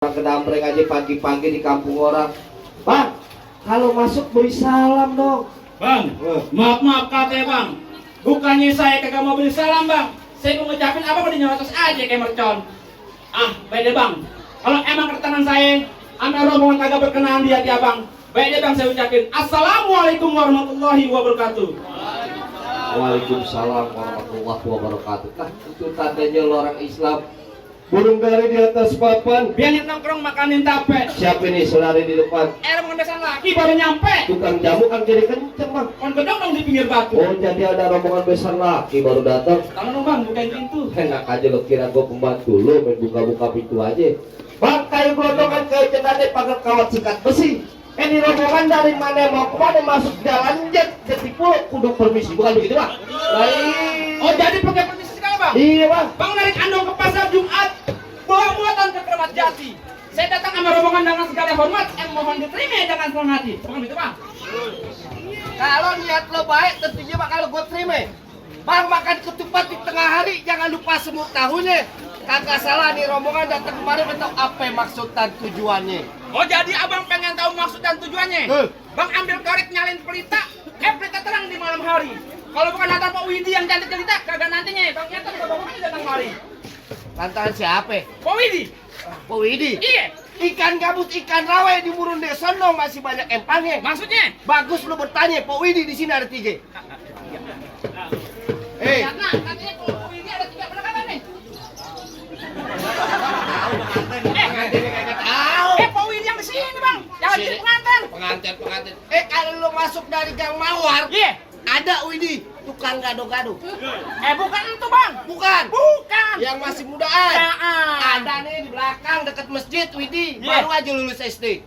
Kedampreng aja pagi-pagi di kampung orang. Bang, kalau masuk beri salam dong. Bang, maaf katanya bang. Bukannya saya kagak mau beri salam bang. Saya mau ngucapin apa mau dinyotos aja kayak mercon. Beda bang. Kalau emang kedatangan saya, ambil rombongan kagak berkenaan di hati abang. Beda bang saya ucapin. Assalamualaikum warahmatullahi wabarakatuh. Waalaikumsalam warahmatullahi wabarakatuh. Nah, itu tandanya lo orang Islam. Burung dari di atas papan. Biar nongkrong makanin tape. Siapa ini selari di depan? Rombongan besan laki baru nyampe. Tukang jamu kan jadi kenceng bang. Kon gedong dong di pinggir batu. Oh jadi ada rombongan besar laki baru datang. Tolong dong bang, bukain pintu. Enak aja lo kira gue pembantu lo main buka-buka pintu aja. Bang, kayu gelondongan kayu cendana pakai kawat sikat besi. Ini rombongan dari mana mau kemana masuk jalan jet jadi pulau kudu permisi bukan begitu bang? Baik. Oh jadi pakai permisi segala bang? Iya bang. Bang narik andong ke pasar Jumat, bawa muatan ke Keramat Jati. Saya datang sama rombongan dengan segala hormat, yang mohon diterima dengan senang hati. Bukan begitu bang? Kalau niat lo baik tentunya bakal gue terima. Bang makan ketupat di tengah hari jangan lupa semur tahunya. Kagak salah nih rombongan datang kemarin udah tahu apa maksud dan tujuannya. Oh jadi abang pengen tahu maksud dan tujuannya? Bang ambil korek nyalin pelita, pelita terang di malam hari. Kalau bukan datang Pak Widi yang cantik jelita, kagak nantinya. Bang nyata rombongan datang kemari. Tantangan siapa? Pak Widi? Pak Widi? Iya. Ikan gabus, ikan rawe di Murun Desono masih banyak empangnya. Maksudnya? Bagus lu bertanya, Pak Widi di sini ada 3. Katanya Pak Widi ada 3 penekanan nih. Pak Widi yang di sini bang, yang di pengantin. Pengantin. Kalau lu masuk dari Gang Mawar, Iya. ada Widi, tukang gado-gado. Bukan itu bang. Bukan. Yang masih mudaan. Ya, Ada nih di belakang dekat masjid Widi, Iya. baru aja lulus SD.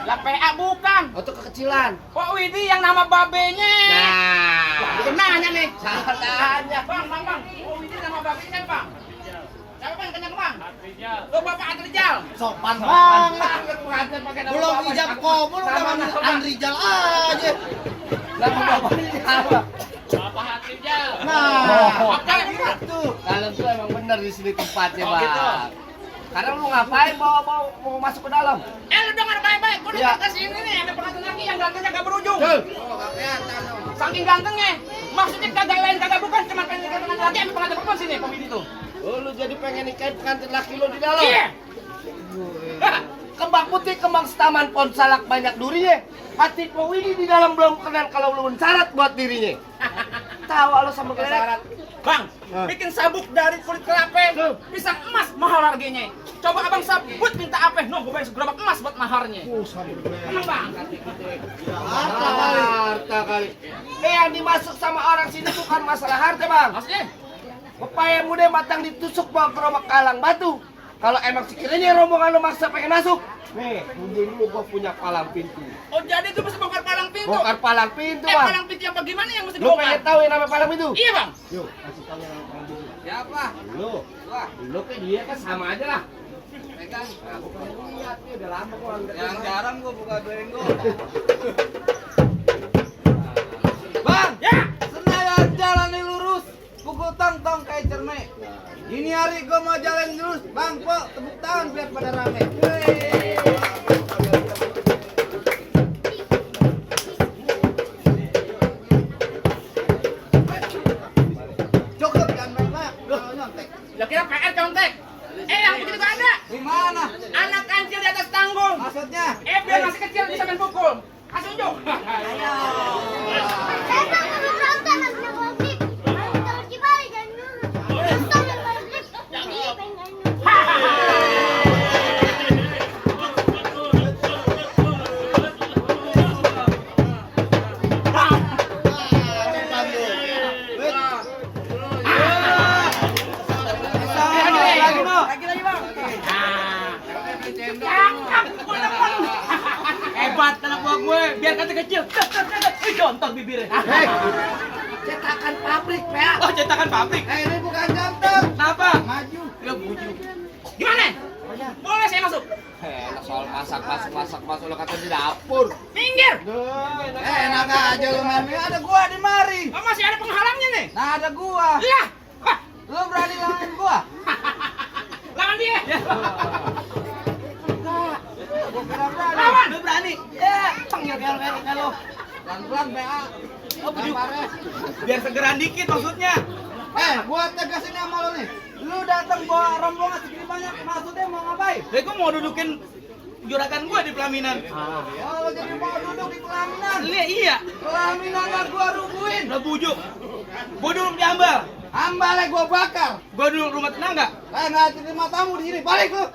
Lah PA bukan. Oh itu kekecilan. Pak Widi yang nama babenya. Nah, Bukan nanya nih. salah tanya. Bang. Pak Widi nama babenya bang. Siapa bang? Kenyang bang. Lo Bapak Adrijal. Sopan banget. Pengantin pakai nama Belum bapak. ijab kabul udah manggil Andrijal aja. Nama bapaknya apa? Bapak Adrijal. Nah, Oke gitu. kalau tuh emang bener di sini tempatnya, Oh, Bang. gitu. Karena lu ngapain bawa mau masuk ke dalam? Lu dengar baik-baik. Gue Iya. udah kesini nih. Ada pengantin lagi yang gantengnya gak berujung. Jul. Saking gantengnya. Maksudnya kagak lain kagak bukan. Cuma pengen nikah pengantin lagi. Ambil pengantin perempuan sini. Pak Widi tuh. Oh, lu jadi pengen nikahin pengantin laki lu di dalam? Iya. Kembang putih, kembang setaman, pohon salak banyak durinya. Hati Pak Widi di dalam belum kenal kalau belum syarat buat dirinya. Tawa lu sama Syarat. Bang, bikin sabuk dari kulit kelapa, pisang emas mahal harganya. Coba abang sabut minta apa? No, gue bayar segerobak emas buat maharnya. Emang bang? Harta kali. Yang dimasuk sama orang sini bukan masalah harta, Bang. Maksudnya? Pepaya muda matang ditusuk bawa gerobak kalang batu. Kalau emang sekiranya rombongan lu maksa pengen masuk, nih, dulu gua punya palang pintu. Oh jadi itu mesti bongkar palang pintu? Bongkar palang pintu, Bang. Palang pintu yang bagaimana yang mesti Lu dibongkar? pengen tahu yang namanya palang pintu? Iya bang. Yuk, kasih tahu yang namanya palang pintu. Siapa? Lu. Wah, Lu kan dia kan sama aja lah. pegang. Nah, gua pengen lihat nih, udah lama gua nggak Yang ketemu. jarang gue buka benggo. Bang, Ya. senayan jalan nih lurus, pukul tong-tong kayak cermek. Ini hari gua mau jalan lurus, bang, po, tepuk tangan biar pada rame. Cukup jangan banyak, kalau nyontek. Lah kira PR contek. Yang begitu gak ada. Gimana? Anak kancil di atas tanggul. Maksudnya? Biar masih kecil bisa main pukul. Kasih unjuk. Lagi no. Lagi bang. Cakep, gua demen. Hebat anak buah gue, biar kata kecil. Contoh bibirnya. Cetakan pabrik, Pak. Oh, cetakan pabrik. Ini bukan jantung. Kenapa? Maju. Ya buju. Gimana? Boleh saya masuk? Enak soal masak lo kata di dapur. Minggir. Enak aja lu mami, ada gua di mari. Oh, masih ada penghalangnya nih. Nah, ada gua. Iya. Wah, Lu berani lawan gua? lawan dia. kayaknya lo. Pelan-pelan PA. Oh, bujuk. Lemparnya. Biar segeran dikit maksudnya. Gua tegasin sama lo nih. Lu datang bawa rombongan segini banyak, maksudnya mau ngapain? Lah gua mau dudukin juragan gua di pelaminan. Oh, lo jadi mau duduk di pelaminan. Iya. Pelaminannya gua rubuhin. Lah bujuk. Gua duduk di ambal. Ambalnya gua bakar. Gua duduk rumah tenangga. Nggak terima tamu di sini. Balik lu.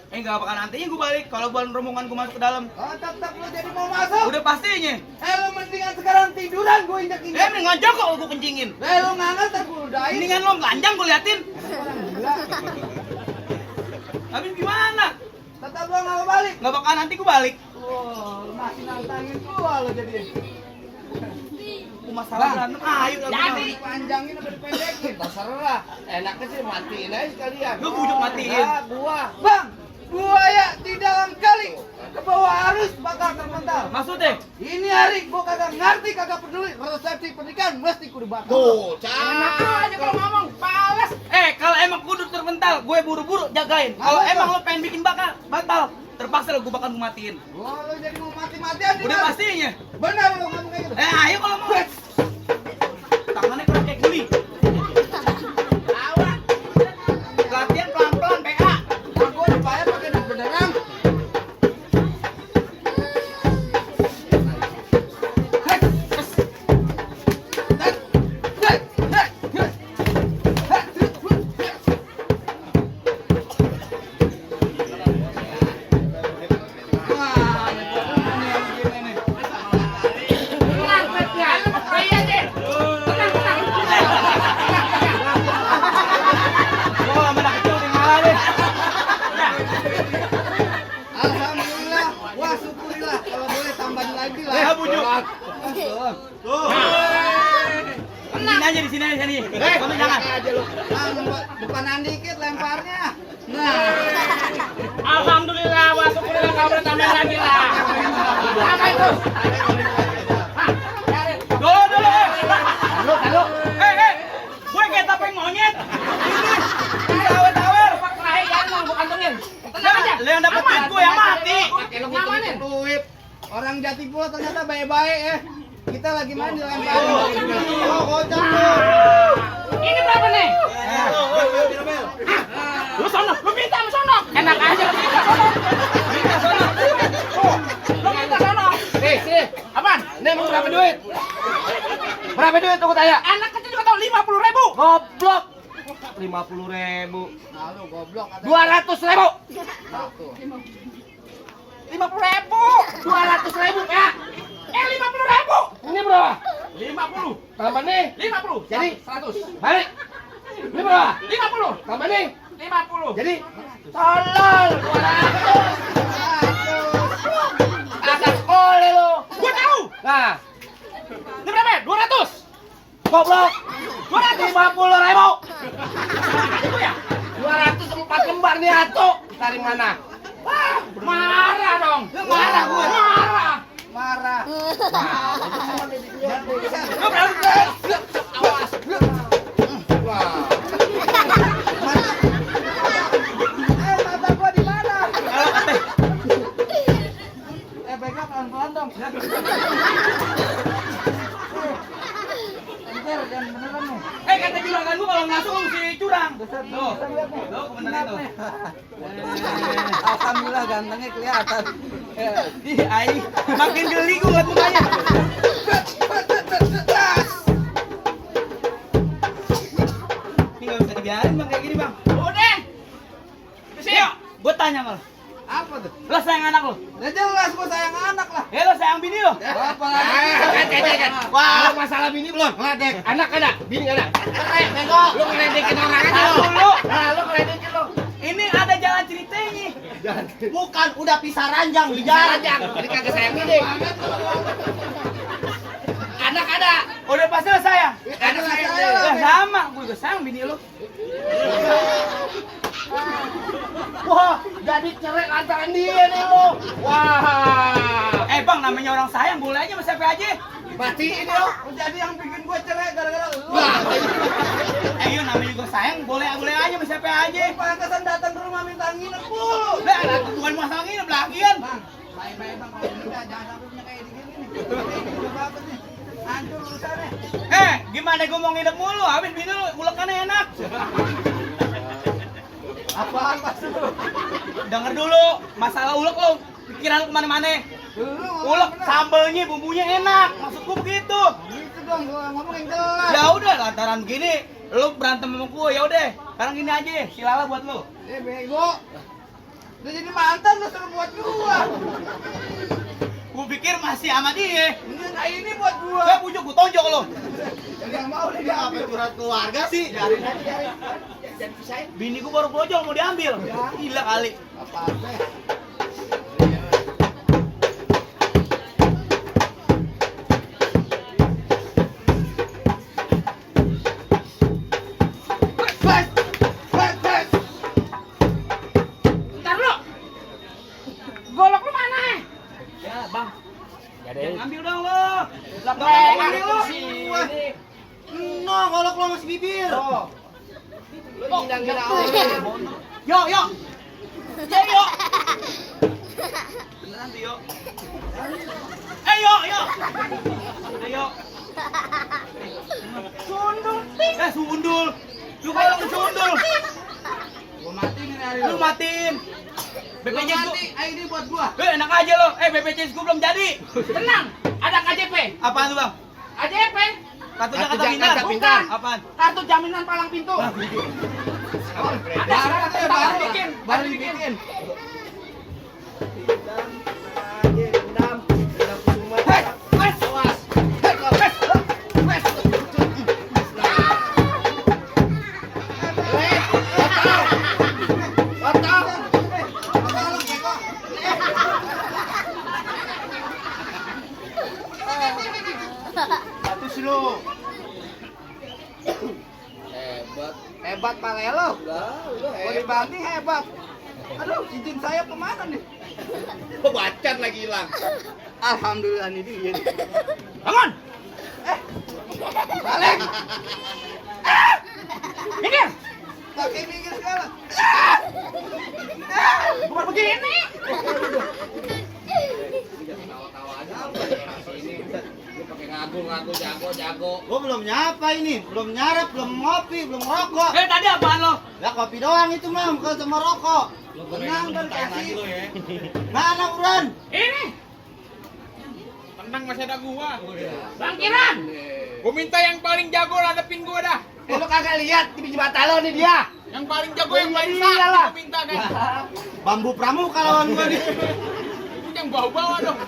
Enggak bakal nantinya gua balik kalau bukan rombongan gua masuk ke dalam. Oh, tetap lu jadi mau masuk. Udah pastinya. Lu mendingan sekarang tiduran gua injak-injak. Mendingan jongkok gua kencingin. Lu nggak ngerti gua udahin. Mendingan lo telanjang gua liatin. Orang gila. Habis gimana? Tetap lu nggak mau balik. Nggak bakal nanti gua balik. Wow, masih nantangin gua lo jadi. Masalah berantem. Ayo Jadi panjangin apa dipendekin? Terserah. Enaknya sih matiin aja sekalian. Lu bujuk matiin. Gua. Bang, buaya di dalam kali ke bawah arus bakal terpental. Maksudnya? Ini hari gua kagak ngerti, kagak peduli. Resepsi pernikahan mesti kudu bakal. Enak aja kalau ngomong, balas. Kalau emang kudu terpental, gue buru-buru jagain. Kalau Apa emang tuh? lo pengen bikin batal, terpaksa lo gue bakal matiin. Wah, lu jadi mau mati-matian di Udah mana? pastinya. Benar lu ngomong kayak gitu. Ayo kalau mau. Tangannya kena kayak gini. Awas. Latihan pelan-pelan, PA. Gua dibayar pakai duit beneran. Wah, mana kecil nih malah deh. Alhamdulillah, wah syukurilah kalau boleh tambahin lagi lah. Bujuk. Sini aja di sini. Kamu jangan. Depanan dikit lemparnya. Nah, Alhamdulillah, wa syukurillah kau bertambah lagi lah. Apa itu? Dulu. Halo. Gue kayak tapeng monyet. Ini tawer-tawer. Pak terakhir ya mau gua kantongin. Tenang aja. Lo yang dapet duit gue yang mati. pakai lu ngamanin duit. Orang Jatipulo ternyata baik-baik ya. Kita lagi main di lempar. Oh, kocak lu. Ini berapa nih? Lu sono, lu minta sama sono. Enak aja lu minta sono. Lu minta sono. Sini. Apaan? Ini mau berapa duit? Berapa duit tuh tanya? Anak kecil juga tahu 50.000. Goblok. 50.000. Nah, lu goblok. 200.000. Satu. 50.000. 200.000 ya. 50.000. Ini berapa? 50. Tambah nih. 50. Jadi? 100. Balik. Ini berapa? 50. Tambah nih. 50. Jadi tolol 200. agak oleh lo. Gua tahu. Nah, Ini berapa? 200. goblok. 250.000. Itu ya? 204 lembar nih atuh. Dari mana? Wah, marah dong. Marah gua. Marah. Marah. Lu berapa? Awas. Wah. Mata gua di mana? Pegang pelan-pelan dong. Entar dan beneran nih. Kata juragan gua kalau ngasuh si curang. Tuh. Tuh, kebenaran tuh. Alhamdulillah gantengnya kelihatan. Ih, ai, makin geli gua liat mukanya. Ini nggak bisa dibiarin bang kayak gini bang. Udah. Yuk, gua tanya malah. Apa tuh? Lo sayang anak lo? Ya jelas gua sayang anak lah. Lo sayang bini lo? Apa lagi? Wah, masalah bini belum? Ngeledek. Anak ada, bini ada. Bego. Lu ngeledekin orang aja lo. Lu ngeledekin lo. Ini ada jalan ceritanya. Bukan, udah pisah ranjang di jalan. Jadi kagak sayang bini. Anak ada. Udah pasti lo sayang. Anak saya lah, Lah, Ben. sama, gue juga sayang bini lo. Wah, jadi cerai lantaran dia nih lo. Wah. Bang, namanya orang sayang boleh aja sama siapa aja. Matiin lo. Jadi yang bikin gua cerai gara-gara lu. Yuk, namanya juga sayang boleh aja sama siapa aja. Pantesan datang ke rumah minta nginep mulu. Lah, bukan masalah nginep lagian. Bang, baik-baik bang kalau nikah jangan sampai punya kayak gini nih. mana gue mau nginep mulu, habis bini lu ulekannya enak. Apaan maksud lu? Denger dulu, masalah ulek lu, pikiran lu kemana-mana. Ulek sambelnya, bumbunya enak, maksudku begitu. Gitu dong, ngomong yang jelas. Ya udah, lantaran begini, lu berantem sama gue, ya udah. Sekarang gini aja, si Lala buat lu. Bego. Udah jadi mantan lu suruh buat gua. Gua pikir masih sama dia. Ini buat gua. Gua pujuk, gua tonjok lu. Enggak mau dia apa curhat keluarga sih. Biarin aja. Jangan pisahin. Bini gua baru brojol mau diambil. Gila kali. Apa-apa. Golok lu mana? Ya, Bang. Jadi Jangan ambil dong lo. ambil lu. No, golok lo masih bibir. Lu ngina-ngina orang. Yo, yo. Yo, yo. Beneran tuh, yo. Yo, yo. Udah, yo. Sundul. Sundul. Lu golok sundul. Gua matiin ini hari lu. Lu matiin. BPJS gua. Ini buat gua. Enak aja lo. BPJS gua belum jadi. Tenang, ada KJP. Apaan tuh, Bang? KJP. Kartu Kartu Jakarta Pintar. Jakarta Pintar. Apaan? Kartu jaminan palang pintu. Baru bikin. Baru dibikin. Satu silo. Hebat pale lo. Mau dibanting hebat. Aduh, cincin saya kemana nih? Bacan lagi hilang. Alhamdulillah ini dia. Bangun. Balik. Minggir. Pakai minggir segala. Bukan begini. Ngaku jago. Gua belum nyapa ini, belum nyarap, belum ngopi, belum rokok. Tadi apaan lo? Lah kopi doang itu mah, bukan sama rokok. Tenang dan kasih. Mana buruan? Ini. Tenang masih ada gua. Bang Kiran. Gua minta yang paling jago hadapin gua dah. Lu kagak lihat di biji mata lo nih dia. Yang paling jago yang paling Iyalah. sakit gua minta kan. Bambu pramuka lawan gua nih. Itu yang bawa-bawa dong.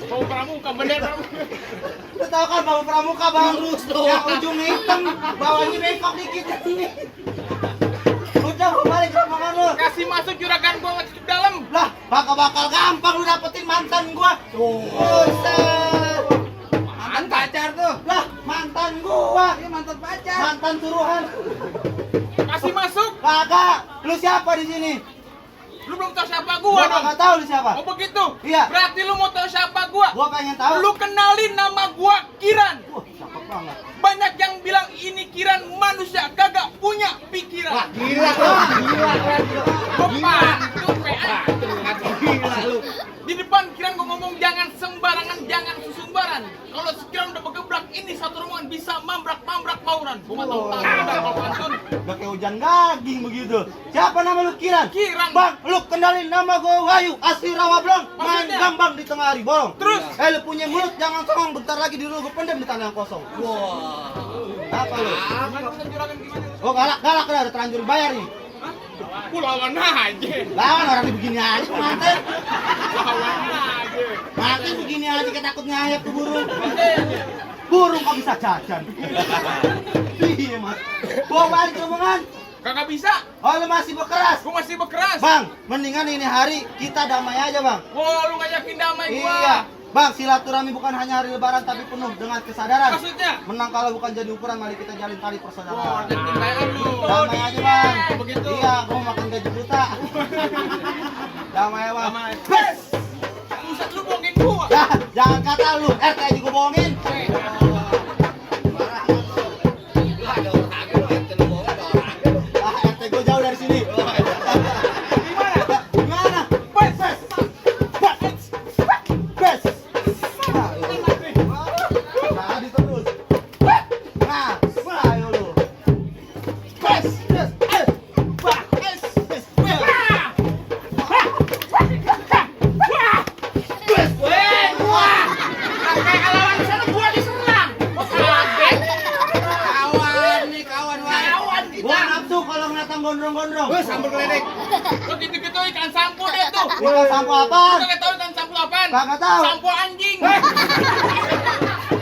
Bau pramuka, bener pramuka. Lu tau kan bambu pramuka, Bang? Yang ujungnya hitam, bawahnya bengkok dikit ini. Udah gua balik ke makan lu. Kasih masuk juragan gua ke dalam. Lah, bakal gampang lu dapetin mantan gua. Buset. Mantan pacar tuh. Lah, mantan gua. Ini mantan pacar. Mantan suruhan. Kasih masuk. Kagak. Lu siapa di sini? Lu belum tahu siapa Gua gua dong. kagak tahu lu siapa. Oh begitu? Iya. Berarti lu mau tahu siapa gua? Gua pengen tahu. Lu kenalin nama gua Kiran. Wah, cakep banget. Banyak yang bilang ini Kiran manusia kagak punya pikiran. Gila. Gua pantun, PA. Gila lu. Di depan Kiran gua ngomong jangan sembarangan, jangan sesumbaran. Kalau sekiranya udah bergebrak, ini satu rombongan bisa mambrak mauran. Gua mah tahu udah kalau pantun. Udah kayak hujan daging begitu. Siapa nama lu Kiran? Kiran. Bang, lu kenalin nama gua Wahyu, asli Rawablong. Main Maksudnya? gambang di tengah hari bolong. Terus? Lu punya mulut jangan songong, bentar lagi di lu gua pendem di tanah yang kosong. Wah. Apa lu? Gimana juragan gimana? Oh, galak dah, udah terlanjur bayar nih. Ku lawan aja. Lawan orang begini aja pengantin. Lawan aja. Mati begini aja kayak takut ngayap ke burung. Burung kok bisa jajan. Iya, Mas. Gua balik omongan. Kagak bisa. Oh, lu masih berkeras. Gua masih berkeras. Bang, mendingan ini hari kita damai aja, Bang. Wah, lu ngajakin damai gua. Iya. Bang, silaturahmi bukan hanya hari lebaran tapi penuh dengan kesadaran. Maksudnya? Menang kalau bukan jadi ukuran, mari kita jalin tali Wah, persaudaraan. jadi kayak lu. Damai aja, Bang. Begitu. Iya, gua makan gaji buta. Damai ya, Bang. Damai. Bes! Buset lu bohongin gua. Ya, jangan kata lu, RT juga bohongin. Ah, RT gua jauh dari sini. Gimana? Gimana? Bes! Bes! Bes! Tadi terus. Ini sampo apa? Kagak tahu kan sampo apaan? Kagak tahu. Sampo anjing.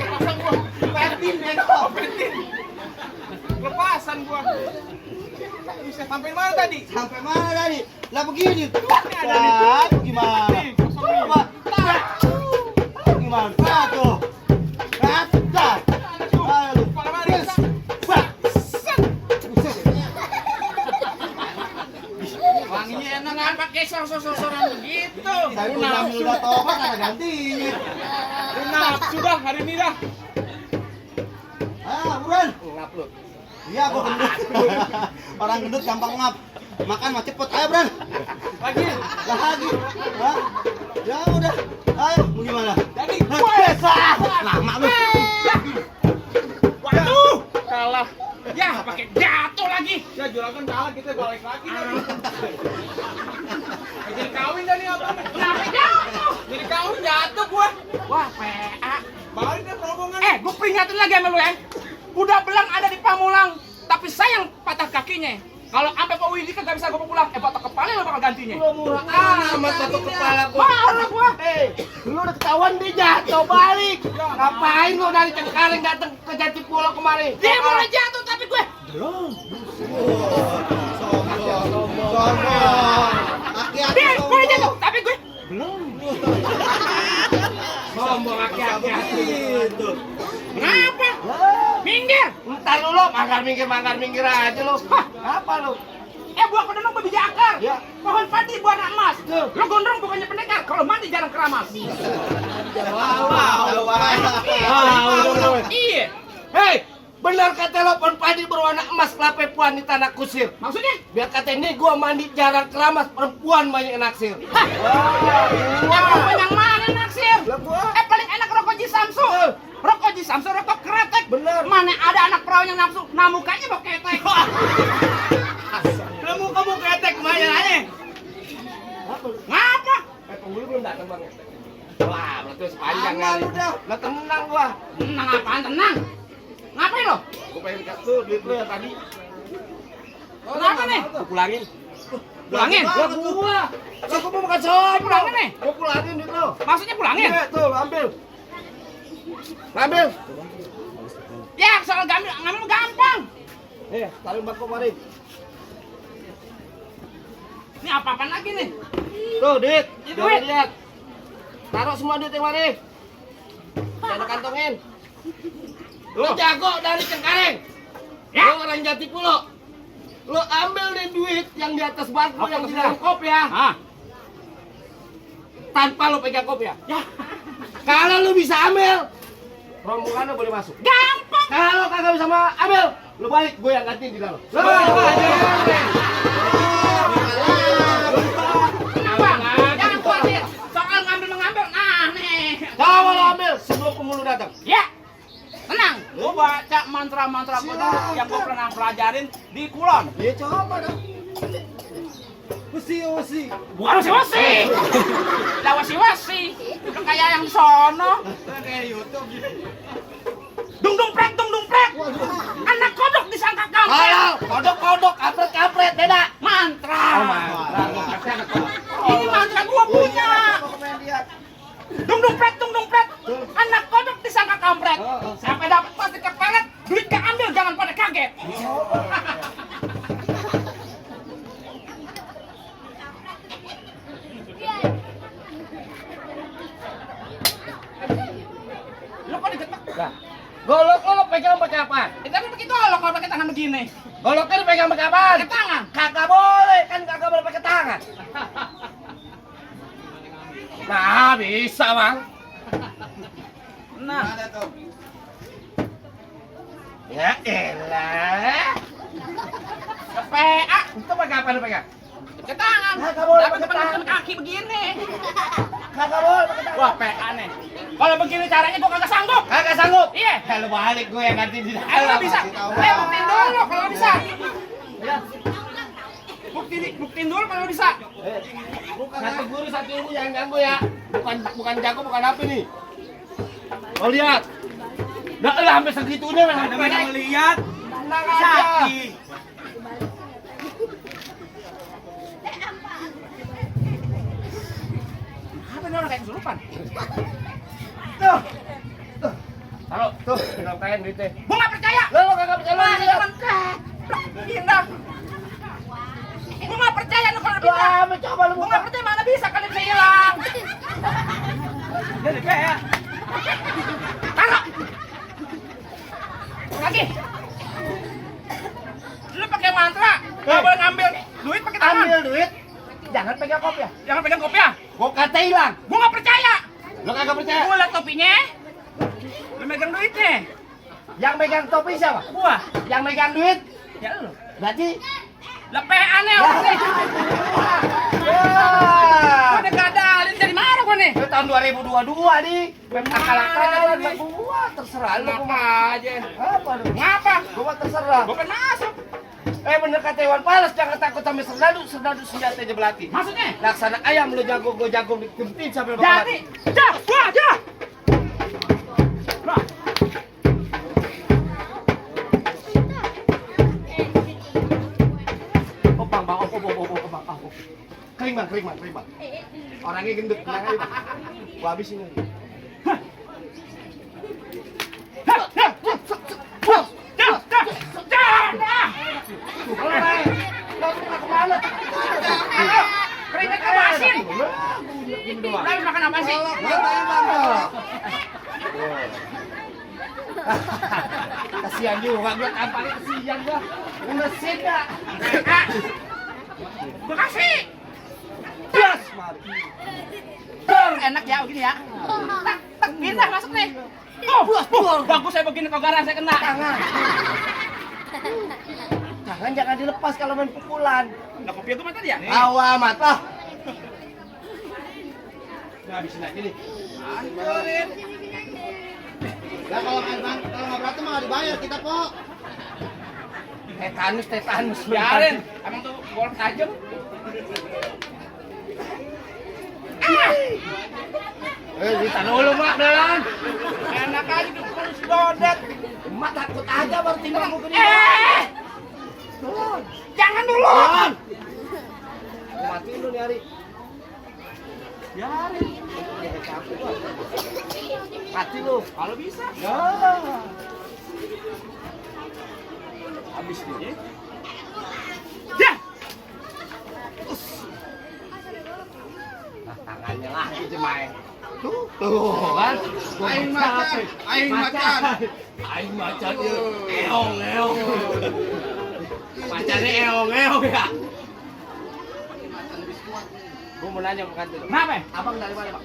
Pasang gua. Pentin bego. Lepasan gua. Bisa sampai mana tadi? Sampai mana tadi? Lah begini. ada nih. Nah, gimana? Nih, kosong nih. Coba. Gimana? Tuh. Dah. Ayo lu. Kepala mari. Bah. Wanginya enak kan pakai sor-soran begitu. Saya pun ambil udah tobat ada gantinya. Lu nafsu dah hari ini dah. Ah, buruan. Ngap lu. Iya, gua gendut. Orang gendut gampang ngap. Makan mah cepet. Ayo, Bran. Lagi. Lagi. Hah? Ya udah. Ayo, mau gimana? Jadi Wesah. Lama lu. waduh, kalah. Ya, pakai jatuh lagi. Ya, juragan kalah kita balik lagi nih. Jadi kawin dah nih apa? Kenapa jatuh? Jadi kawin jatuh gua. Wah, PA. Balik deh rombongan. Gua peringatin lagi sama lu ya. Udah belang ada di Pamulang, tapi sayang patah kakinya. Kalau sampai Pak Widi kagak bisa gua pulang, patah kepala lo bakal gantinya. Lu murah amat satu kepala gua. Parah gua. Lu udah ketahuan dia jatuh balik. Ngapain lu dari Cengkareng datang ke Jatipulo kemari? Dia mulai jatuh tapi gue Sombong. Aki-aki dia mulai sombong. jatuh tapi gue Sombong aki-aki. Gitu. kenapa? Minggir. Entar lu manggar minggir aja lu. Hah, apa lu? Buah kedonong babi jakar. Ya. Pohon padi buah anak emas. Lo gondrong bukannya pendekar. Kalau mandi jarang keramas. Iya. Hei, benar kata lo pohon padi berwarna emas kelapa puan di tanah kusir. Maksudnya? Biar kata ini gua mandi jarang keramas, perempuan banyak yang naksir. Perempuan yang mana naksir? Lah gua. Paling enak rokok Ji Samsu. Rokok Ji Samsu, rokok kretek. Bener. Mana ada anak perawan yang nafsu, nah mukanya mau ketek. Kamu ketek kemana aja? Ngapa? Penghulu belum datang bang. Wah, berarti sepanjang Aman kali. udah. Lah tenang gua. Tenang apaan tenang? Ngapain lo? Gua pengen kasih duit lu yang tadi. Kenapa nih? Gua pulangin. Pulangin? Lah gua. Lah gua mau makan sob. Pulangin nih? Gua pulangin duit lu. Maksudnya pulangin? Iya, tuh, ambil. Ambil. Ya soal ngambil gampang. Taruh bangku mari. Ini apa-apaan lagi nih? Tuh, duit. Ini Jangan duit. lihat. Taruh semua duit yang mari. Jangan kantongin. Lu jago dari Cengkareng. Ya. Lu orang Jatipulo. Lu ambil nih duit yang di atas bangku Apa yang di terserah? dalam kop ya. Ah. Tanpa lu pegang kop ya. Ya. Kalau lu bisa ambil, rombongan lu boleh masuk. Gampang. Kalau kagak bisa ambil, lu balik, gue yang gantiin di dalam. Jangan khawatir. Soal ngambil-mengambil aneh. Kalau lu ambil sebelum penghulu datang. Ya. Tenang. Gua baca mantra-mantra gua dulu yang gua pernah pelajarin di Kulon. Ya coba dong. Usi. Bukan wasi-wasi. Lah wasi-wasi. Udah kayak yang sono. Kayak YouTube gitu. Dung dung prek. Anak kodok disangka kampret. Ayo, kodok, kampret, beda. Mantra. Oh, mantra. Ini mantra gua punya. Dung dung prek. Anak kodok disangka kampret. Sampai dapat pasti kepelet, duit keambil jangan pada kaget. Lu kok digetek? Golok lu pegang pakai apa? Kita kan pakai golok kalau pakai tangan begini. Goloknya dipegang pakai apa? Pakai tangan. Kagak boleh, kan kagak boleh pakai tangan. Nah, bisa, Bang. Nah, Ada tuh. Ya elah. PA Itu pakai apa lu pegang? pakai tangan. Nggak boleh Tapi pakai depan tangan. kaki begini. Kagak boleh pakai tangan. Wah, PA nih. Kalau begini caranya gua kagak sanggup. Kagak sanggup. Iya. Kalau balik gue yang ganti di dalam. Ayo bisa. Ayo buktiin dulu kalau bisa. Buktiin dulu kalau bisa. Satu guru satu ilmu jangan ganggu ya. Bukan jago bukan apa nih. Oh lihat. Nah, lah sampai segitunya memang Ada yang melihat. tenang aja. Sakti. kayak kesurupan. Tuh. Halo, Tuh, tinggal kain duitnya. gua nggak percaya. Lo kagak percaya lo lihat. Indah. Gua nggak percaya lu kalau bisa. Wah, mencoba lu Gua nggak percaya mana bisa kalian bisa hilang. Jadi kayak Taruh. Lagi. Lu pakai mantra, nggak boleh ngambil duit pakai tangan. ambil duit. Jangan pegang kopiah. Jangan pegang kopiah. Gua kata hilang. Gua nggak percaya. Lo kagak percaya? Gua liat topinya. Lu megang duitnya. Yang megang topi siapa? Gua. Yang megang duit? Ya lu. Berarti Lepean ya orang nih. Gua udah gadalin dari mana gua nih? Itu tahun 2022 nih. Mem akal-akalan sama gua, terserah lu. Ngapa aja? Apa lu? Ngapa? Gua mah terserah. Gua pengen masuk. Bener kata Iwan Fals, jangan takut sama serdadu, serdadu senjatanya belati. Maksudnya? Laksana ayam lu jago, gua jago dikentin sambil Jadi, dah, gua aja. Nah, Oh, bang, bang. Kering bang. Orangnya gendut, tenang aja. Gua habisin aja. Kemana? keringet apa asin? Lu makan apa sih? Kasihan juga gua tampaknya kasihan gua. Ngesin dah. Gua kasih. Gas, mati. Enak ya begini ya. Tak, tak, gini dah masuk nih. Bagus saya begini kok garang saya kena. Jangan dilepas kalau main pukulan. Nah, kopi itu mah tadi ya? Awamat lah. Nah, habisin aja nih. Lah kalau nggak berantem mah nggak dibayar kita kok. Tetanus. Biarin. Emang tuh golf tajam. Ditahan dulu mak dalam. Enak aja dukung si Dodet. Mak takut aja baru timbang buku ini. Jangan dulu. Mati lu nih Ari. Biarin. Mati lu. Kalau bisa. Ya. Habis nih. Dah. Tangannya lagi Cemai. Tuh kan. Aing macan. Aing macan dia. Eong. Macannya eong ya. Gua mau nanya bukan tuh. Kenapa? Abang dari mana, Pak?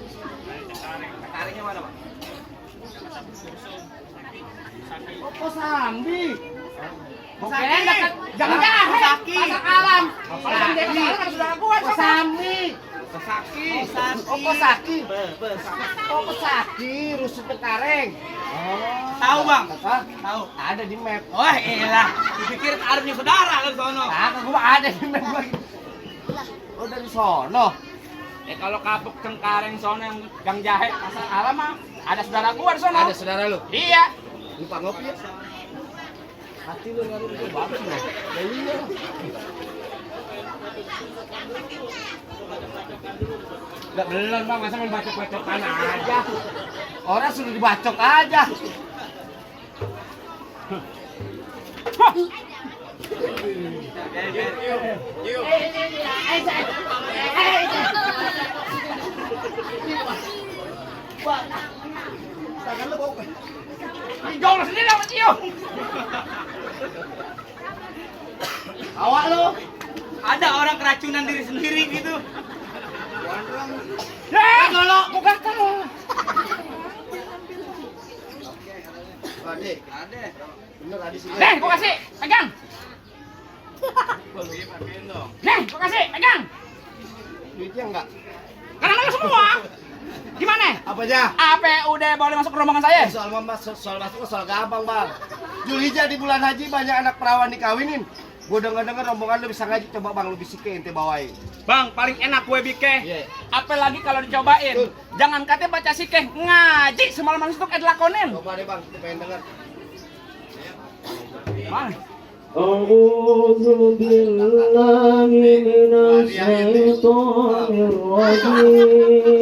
Taringnya mana, Pak? Oh, Kosambi. Bukan dekat jangan Kosaki. Pasar alam. Kalau yang dia kesana kan sudah gua sana. Kosambi. Kosaki. Oh, Kosaki. Oh, Kosaki, rusuk Pekareng. tahu bang? Hah? Tahu. Ada di map. Wah elah, dipikir arahnya saudara kan sono. Nah, gua mah ada di map lagi. Oh, dari sono. Kalau kapuk Cengkareng sono yang jahe pasar alam mah ada saudara gua di sono. Ada saudara lu. Iya. Lupa ngopi ya. Hati lu ngaruh itu bagus loh. Ya iya. Enggak belum Bang, masa main bacok-bacokan aja. Orang sudah dibacok aja. Tangan lu bau. Jauh sendiri sama cium. Awak lu. Ada orang keracunan diri sendiri gitu. Dulu, bukan kamu. Ade. Bener Ade sih. Nih, gua kasih, pegang. Nih, gua kasih, pegang. Duitnya enggak. Karena lu semua. Gimana? Apa aja? Apa udah boleh masuk ke rombongan saya? Soal masuk soal gampang Bang. Julhijjah di bulan haji banyak anak perawan dikawinin. Gue denger rombongan lu bisa ngaji, coba Bang lu bisikin ente bawain. Bang, paling enak kue bike. Iya. Apalagi kalau dicobain. Betul. Jangan katanya baca sikeh, ngaji semalam itu dilakonin. Coba deh Bang, kita pengen denger. Bang, أعوذ بالله من الشيطان الرجيم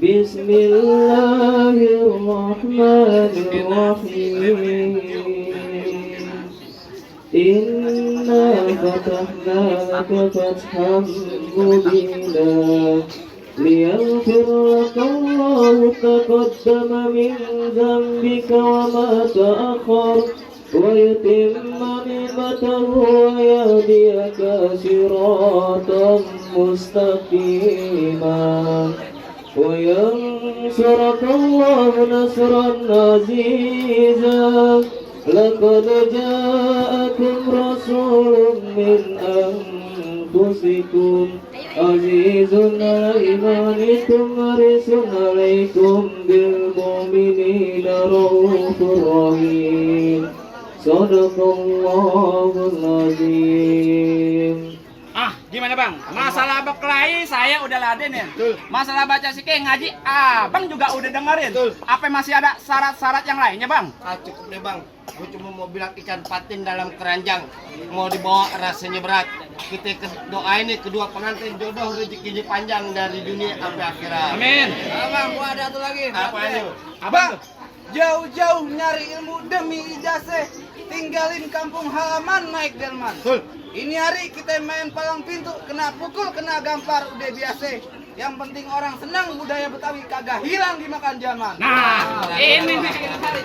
بسم الله الرحمن الرحيم إنا فتحنا لك فتحا مبينا ليغفر لك الله تقدم من ذنبك وما تأخر ويتم نعمته ويهديك صراطا مستقيما وينصرك الله نصرا عزيزا لقد جاءكم رسول من أنفسكم عزيز عليه ما عنتم حريص عليكم بالمؤمنين رؤوف رحيم صدق الله العظيم. Gimana bang? Masalah berkelahi saya udah laden ya. Masalah baca sikeh ngaji abang juga udah dengerin. Apa masih ada syarat-syarat yang lainnya bang? Cukup deh bang, gue cuma mau bilang ikan patin dalam keranjang mau dibawa rasanya berat. Kita doain nih kedua pengantin jodoh rezekinya panjang dari dunia sampai akhirat. Amin. Abang, gua ada satu lagi. Apa itu? Abang, jauh-jauh nyari ilmu demi ijazah, tinggalin kampung halaman naik delman. Ini hari kita main palang pintu, kena pukul, kena gampar, udah biasa. Yang penting orang senang, budaya Betawi kagak hilang dimakan zaman. Nah, ini nih.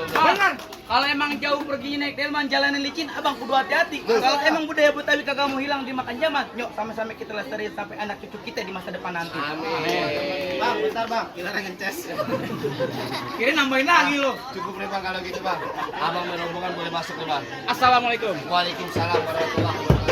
Benar. Kalau emang jauh perginya naik delman, jalanan licin, abang kudu hati-hati. Kalau emang budaya Betawi kagak mau hilang dimakan zaman, yuk sama-sama kita lestariin sampai anak cucu kita di masa depan nanti. Amin. Bang, bentar bang, kita ngeces. Kira nambahin lagi lo. Cukup deh bang kalau gitu bang. Abang merombongan boleh masuk nih bang. Assalamualaikum. Waalaikumsalam warahmatullahi wabarakatuh.